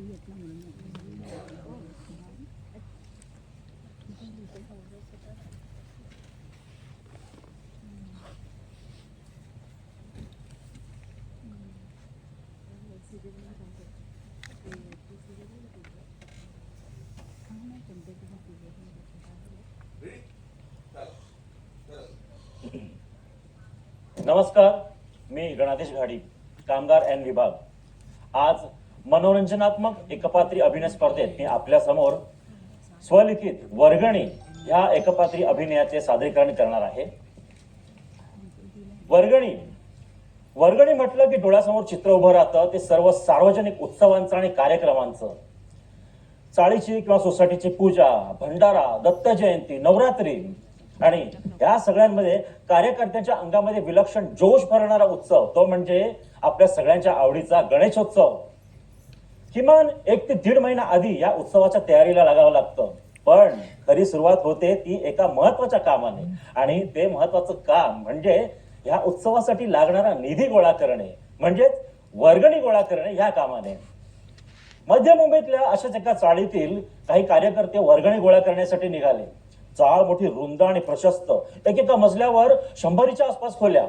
नमस्कार, मी गणाधीश घाडी, कामगार एन विभाग. आज मनोरंजनात्मक एकपात्री अभिनय स्पर्धेत मी आपल्या समोर स्वलिखित वर्गणी ह्या एकपात्री अभिनयाचे सादरीकरण करणार आहे. वर्गणी वर्गणी म्हटलं की डोळ्यासमोर चित्र उभं राहतं ते सर्व सार्वजनिक उत्सवांचं आणि कार्यक्रमांचं. चाळीची किंवा सोसायटीची पूजा, भंडारा, दत्त जयंती, नवरात्री आणि या सगळ्यांमध्ये कार्यकर्त्यांच्या अंगामध्ये विलक्षण जोश भरणारा उत्सव तो म्हणजे आपल्या सगळ्यांच्या आवडीचा गणेशोत्सव. किमान 1 ते 1.5 महिना आधी या उत्सवाच्या तयारीला लागावं लागतं. पण खरी सुरुवात होते ती एका महत्वाच्या कामाने, आणि ते महत्वाचं काम म्हणजे या उत्सवासाठी लागणारा निधी गोळा करणे, म्हणजेच वर्गणी गोळा करणे या कामाने. मध्य मुंबईतल्या अशाच एका चाळीतील काही कार्यकर्ते वर्गणी गोळा करण्यासाठी निघाले. चाळ मोठी, रुंद आणि प्रशस्त, एकेका मजल्यावर 100च्या आसपास खोल्या.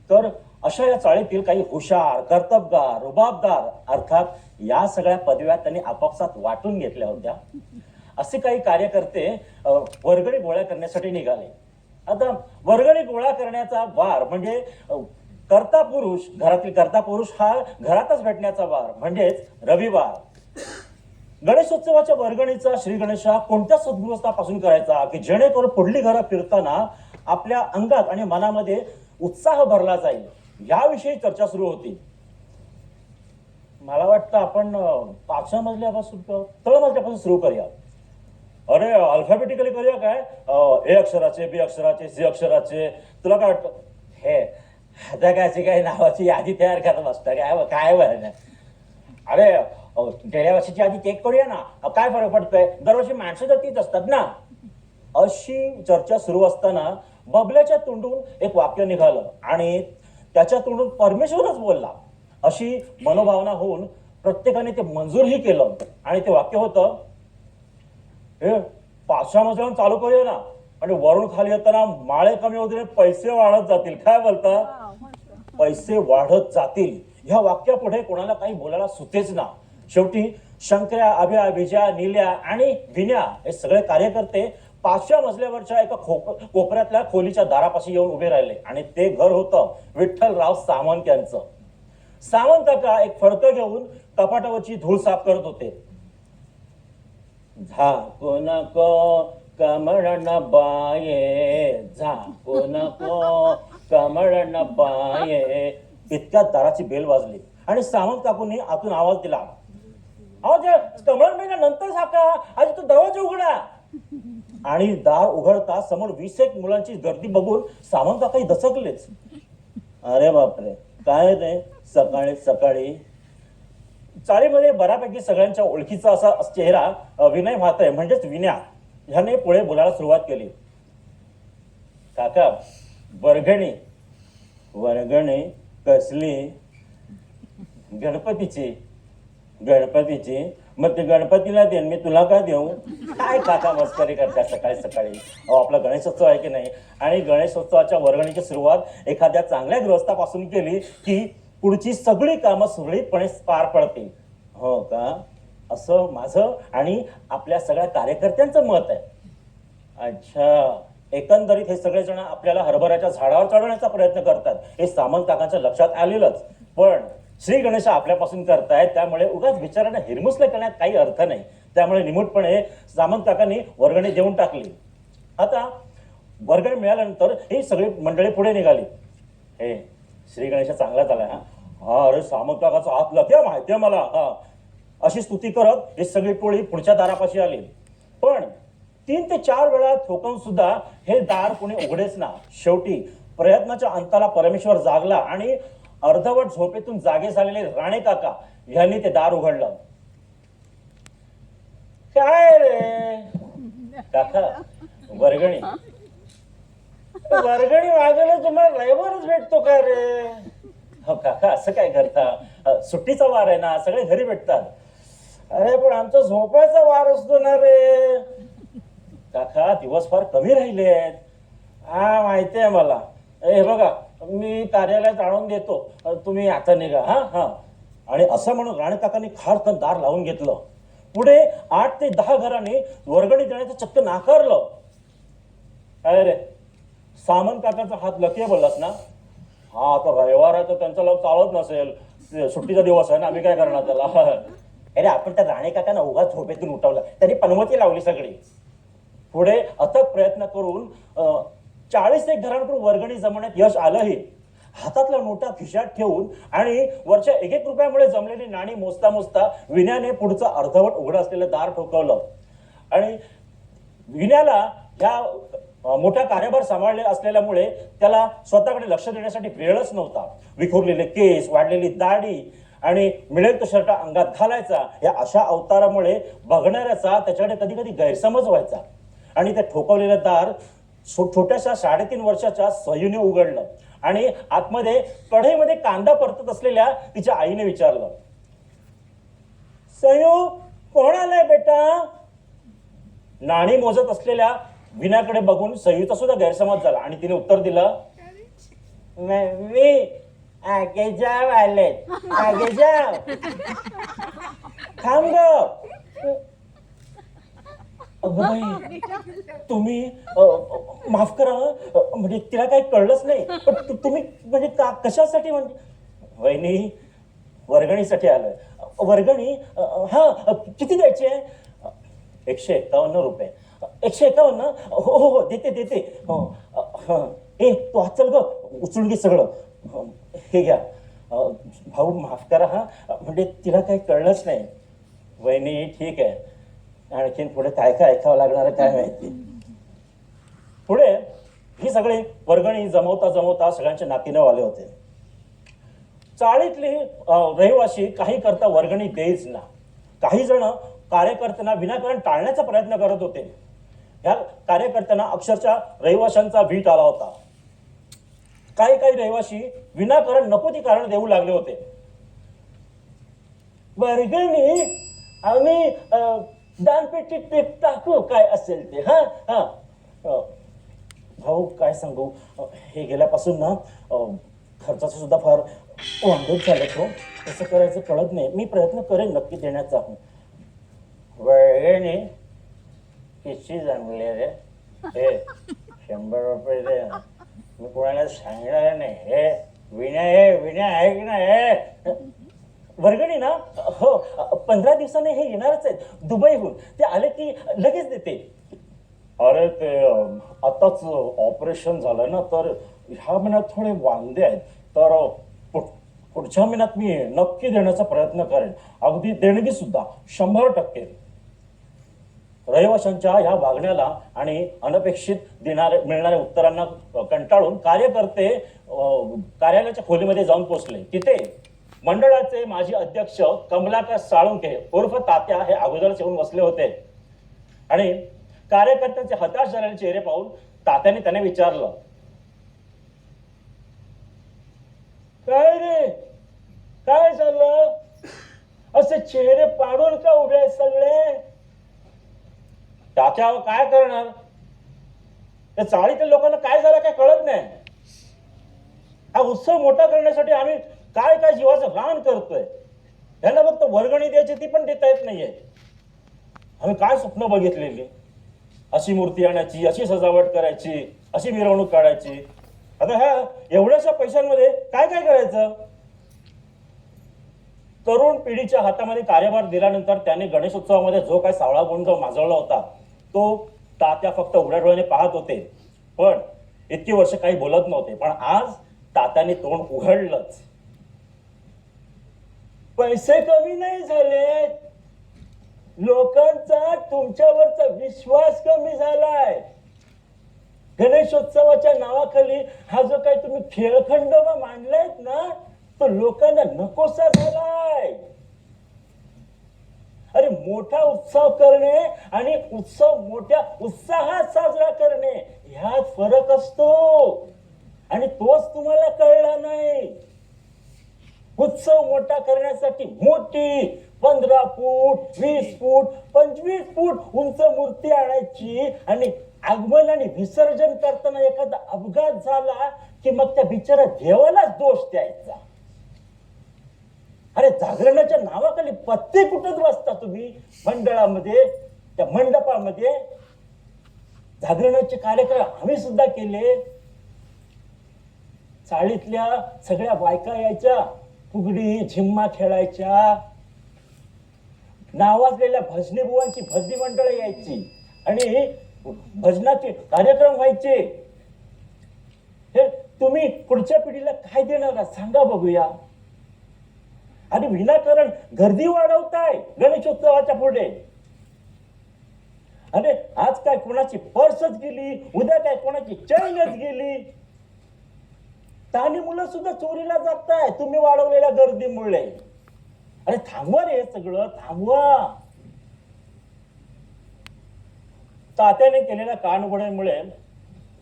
तर अशा या चाळीतील काही हुशार, कर्तबगार, रुबाबदार, अर्थात या सगळ्या पदव्या त्यांनी आपापसात वाटून घेतल्या होत्या. असे काही कार्यकर्ते वर्गणी गोळा करण्यासाठी निघाले. आता वर्गणी गोळा करण्याचा वार म्हणजे कर्ता पुरुष, घरातील कर्ता पुरुष हा घरातच भेटण्याचा वार म्हणजेच रविवार. गणेशोत्सवाच्या वर्गणीचा श्री गणेश हा कोणत्या सद्गृहस्थापासून करायचा की जेणेकरून पुढली घरं फिरताना आपल्या अंगात आणि मनामध्ये उत्साह भरला जाईल, याविषयी चर्चा सुरू होती. मला वाटतं आपण 5व्या मजल्यापासून, तळमजल्यापासून सुरू करूया. अरे अल्फाबेटिकली करूया काय? ए अक्षराचे, बी अक्षराचे, सी अक्षराचे, तुला काय वाटतं? हे आता काय काही नावाची यादी तयार करत बसतं काय? काय बरं? अरे गेल्या वर्षीची आधी चेक करूया ना, काय फरक पडतोय? दरवर्षी माणसं तर तीच असतात ना. अशी चर्चा सुरू असताना बबल्याच्या तोंडून एक वाक्य निघालं आणि त्याच्या तोंडून परमेश्वरच बोलला अशी मनोभावना होऊन प्रत्येकाने ते मंजूरही केलं. आणि ते वाक्य होतं, हे 5व्या मजल्यावर चालू करूया ना, आणि वरून खाली येताना माळे कमी होतील, पैसे वाढत जातील. काय बोलता? पैसे वाढत जातील ह्या वाक्यापुढे कोणाला काही बोलायला सुचेच ना. शेवटी शंकर्या, अभ्या, विजया, नील्या आणि विन्या हे सगळे कार्यकर्ते 5व्या मजल्यावरच्या एका कोपऱ्यातल्या खोलीच्या दारापाशी येऊन उभे राहिले. आणि ते घर होतं विठ्ठलराव सामंत यांचं. सामंत काका एक फडकं घेऊन कपाटावरची धूळ साफ करत होते. झाकू नको कमळन बाये, झाकू नको कमळन बाये. इतक्यात दाराची बेल वाजली आणि सामंत काकूंनी आतून आवाज दिला, अहो जे कमळ महिना नंतर साका, आधी तो दरवाजा उघडा. आणि दार उघडता समोर 20 मुलांची गर्दी बघून सामंत काका दचकलेच. अरे बापरे, काय रे सकाळी सकाळी. चाळीमध्ये बऱ्यापैकी सगळ्यांच्या ओळखीचा असा चेहरा विनय म्हात्रे म्हणजेच विन्या ह्याने पुढे बोलायला सुरुवात केली. काका, वर्गणी. वर्गणी कसली? गणपतीची. गणपतीची? मग ते गणपतीला देईन मी, तुला का देऊ? काय काका मस्करी करता सकाळी सकाळी? अहो आपला गणेशोत्सव आहे की नाही, आणि गणेशोत्सवाच्या वर्गणीची सुरुवात एखाद्या चांगल्या गृहस्थापासून केली की पुढची सगळी कामं सुरळीतपणे पार पडतील. हो का? असं माझं आणि आपल्या सगळ्या कार्यकर्त्यांचं मत आहे. अच्छा, एकंदरीत हे सगळेजण आपल्याला हरभऱ्याच्या झाडावर चढवण्याचा प्रयत्न करतात हे सामंत काकांच्या लक्षात आलेलंच. पण श्री गणेश आपल्यापासून करतायत, त्यामुळे उगाच विचारांना हिरमुसले करण्यात काही अर्थ नाही. त्यामुळे निमूटपणे सामंत काकांनी वर्गणी देऊन टाकली. आता वर्गणी मिळाल्यानंतर ही सगळी मंडळी पुढे निघाली. हे श्री गणेश चांगला झाला. हा, अरे सामंत काकाचा हात लक्या माहितीये मला. हा, अशी स्तुती करत ही सगळी टोळी पुढच्या दारापाशी आली. पण 3 ते 4 वेळा ठोकून सुद्धा हे दार कोणी उघडेच ना. शेवटी प्रयत्नाच्या अंताला परमेश्वर जागला आणि अर्धवट झोपेतून जागे झालेले राणे काका यांनी ते दार उघडलं. काय रे काका, वर्गणी. वर्गणी मागायला तुम्हाला रविवारच भेटतो का रे? हो काका, असं काय करता? सुट्टीचा वार आहे ना, सगळे घरी भेटतात. अरे पण आमचा झोपायचा वार असतो ना रे. काका दिवस फार कमी राहिलेत. हा माहिती आहे मला. हे बघा मी कार्यालयात आणून देतो, तुम्ही आता निघा. हा हा. आणि असं म्हणून राणे काकांनी खाडकन दार लावून घेतलं. पुढे 8 ते 10 घरांनी वर्गणी देण्याचं चक्क नाकारलं. अरे सामंत काकाचा हात लकी बोललास ना. हा आता रविवार आहे तर त्यांचा लग चालत नसेल, सुट्टीचा दिवस आहे ना, आम्ही काय करणार त्याला. अरे आपण त्या राणे काकांना उगाच झोपेतून उठवलं, त्यांनी पनवती लावली सगळी. पुढे अथक प्रयत्न करून 40 घरांकडून वर्गणी जमवण्यात यश आलंही. हातातला नोटा खिशात ठेवून आणि वरच्या 1-1 रुपयामुळे जमलेली नाणी मोजता मोजता विण्याने पुढचं अर्धवट उघडं असलेलं दार ठोकवलं. आणि विण्याला ह्या मोठा कार्यभार सांभाळले असलेल्यामुळे त्याला स्वतःकडे लक्ष देण्यासाठी वेळच नव्हता. विखुरलेले केस, वाढलेली दाढी आणि मिळेल तो शर्ट अंगात घालायचा, या अशा अवतारामुळे बघणाऱ्याचा त्याच्याकडे कधी कधी गैरसमज व्हायचा. आणि ते ठोकवलेलं दार छोट्याशा 3.5 वर्षाच्या सयूने उघडलं आणि आतमध्ये कढईमध्ये कांदा परतत असलेल्या तिच्या आईने विचारलं, सयू कोण आलाय बेटा? नाणी मोजत असलेल्या विण्याकडे बघून सयूचा सुद्धा गैरसमज झाला आणि तिने उत्तर दिलं, मी आगे जाव आलेत, आगे जाव. थांब ग. बाई तुम्ही माफ करा, म्हणजे तिला काही कळलंच नाही, पण तुम्ही म्हणजे कशासाठी? म्हणजे वहिनी वर्गणीसाठी आलोय. वर्गणी? हा किती द्यायची आहे? 151 रुपये. 151? हो हो हो देते देते. ए तू हात चल ग, उचलून घे सगळं. हे घ्या. भाऊ माफ करा हा, म्हणजे तिला काही कळलंच नाही. वहिनी ठीक आहे, आणखीन पुढे काय काय ऐकावं लागणार काय माहिती. पुढे ही सगळी वर्गणी जमवता जमवता सगळ्यांचे नातीनं आले होते. चाळीतली रहिवाशी काही करता वर्गणी देईच ना. काही जण कार्यकर्त्यांना विनाकारण टाळण्याचा प्रयत्न करत होते. ह्या कार्यकर्त्यांना अक्षरशः रहिवाशांचा वीट आला होता. काही काही रहिवाशी विनाकारण नको ती कारण देऊ लागले होते. वर्गणी आम्ही दानपेटीत टाकू, काय असेल ते. हा हा भाऊ काय सांगू, हे गेल्यापासून ना खर्चाचं सुद्धा फार वांदच झालं तो. कसं करायचं कळत नाही. मी प्रयत्न करेन नक्की देण्याचा. वर्गणी किती जमले रे? हे 100 रुपये दे. मी कोणाला सांगणार नाही. हे विण्या आहे की नाही? वर्गणी ना हो 15 दिवसांनी हे येणारच आहेत दुबईहून. ते आले की लगेच देते. अरे ते आताच ऑपरेशन झालं ना, तर ह्या महिन्यात थोडे वांदे आहेत, तर पुढच्या महिन्यात मी नक्की देण्याचा प्रयत्न करेन. अगदी देणगी सुद्धा 100%. रहिवाशांच्या ह्या वागण्याला आणि अनपेक्षित मिळणाऱ्या उत्तरांना कंटाळून कार्यकर्ते कार्यालयाच्या खोलीमध्ये जाऊन पोहोचले. तिथे मंडळाचे माजी अध्यक्ष कमलाकर साळुंखे उर्फ तात्या हे अगोदरच येऊन बसले होते. आणि कार्यकर्त्यांचे हताश झालेले चेहरे पाहून तात्याने त्याने विचारलं, काय रे काय झालं? असे चेहरे पाडून का उभे आहेत सगळे? तात्या काय करणार, त्या चाळीतील लोकांना काय झालं काय कळत नाही. हा उत्सव मोठा करण्यासाठी आम्ही काय काय जीवाचं रान करतोय. यांना फक्त वर्गणी द्यायची ती पण देता येत नाहीये. आम्ही काय स्वप्न बघितलेली, अशी मूर्ती आणायची, अशी सजावट करायची, अशी मिरवणूक काढायची. आता ह्या एवढ्याशा पैशांमध्ये काय काय करायचं? तरुण पिढीच्या हातामध्ये कार्यभार दिल्यानंतर त्याने गणेशोत्सवामध्ये जो काय सावळा गुंड माजवला होता तो तात्या फक्त उघड्या डोळ्याने पाहत होते. पण इतकी वर्ष काही बोलत नव्हते. पण आज तात्याने तोंड उघडलंच. पैसे कमी नाही झाले, लोकांचा तुमच्यावरचा विश्वास कमी झालाय. गणेशोत्सवाच्या नावाखाली हा जो काही तुम्ही खेळखंडोबा मांडलायत ना, तो लोकांना नकोसा झालाय. अरे मोठा उत्सव करणे आणि उत्सव मोठ्या उत्साहात साजरा करणे ह्यात फरक असतो आणि तोच तुम्हाला कळला नाही. उत्सव मोठा करण्यासाठी मोठी 15 फूट 20 फूट 25 फूट उंच मूर्ती आणायची आणि आगमन आणि विसर्जन करताना एखादा अपघात झाला की मग त्या बिचारा देवालाच दोष द्यायचा. अरे जागरणाच्या नावाखाली पत्ते कुठत बसता तुम्ही मंडळामध्ये, त्या मंडपामध्ये. जागरणाचे कार्यक्रम आम्ही सुद्धा केले. चाळीतल्या सगळ्या बायका यायच्या, फुगडी झिम्मा खेळायच्या, नावाजलेल्या भजनी बुवांची भजनी मंडळ यायची आणि भजनाचे कार्यक्रम व्हायचे. हे तुम्ही पुढच्या पिढीला काय देणार आहात सांगा बघूया. आणि विनाकारण गर्दी वाढवताय गणेशोत्सवाच्या पुढे. अरे आज काय कोणाची पर्सच गेली, उद्या काय कोणाची चैनच गेली. तानी मुलं सुद्धा चोरीला जाताय तुम्ही वाढवलेल्या गर्दीमुळे. अरे थांबवा रे सगळं, थांबवा. तात्याने केलेल्या कानउघडणीमुळे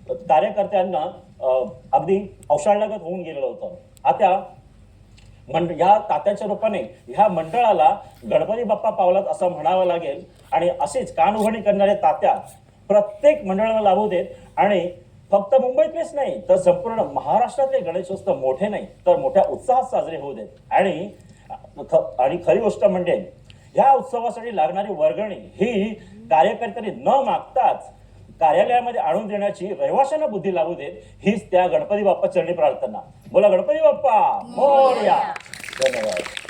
कार्यकर्त्यांना अगदी अवसाळल्यागत होऊन गेलेलं होतं. आता ह्या तात्याच्या रूपाने ह्या मंडळाला गणपती बाप्पा पावलात असं म्हणावं लागेल. आणि असेच कानउघडणी करणारे तात्या प्रत्येक मंडळाला लावू देत आणि फक्त मुंबईतलेच नाही तर संपूर्ण महाराष्ट्रातले गणेशोत्सव मोठे नाही तर मोठ्या उत्साहात साजरे होऊ देत. आणि खरी गोष्ट म्हणजे ह्या उत्सवासाठी लागणारी वर्गणी ही कार्यकर्त्यांनी न मागताच कार्यालयामध्ये आणून देण्याची रहिवाशांना बुद्धी लागू देत. हीच त्या गणपती बाप्पा चरणी प्रार्थना. बोला गणपती बाप्पा मोरया. धन्यवाद.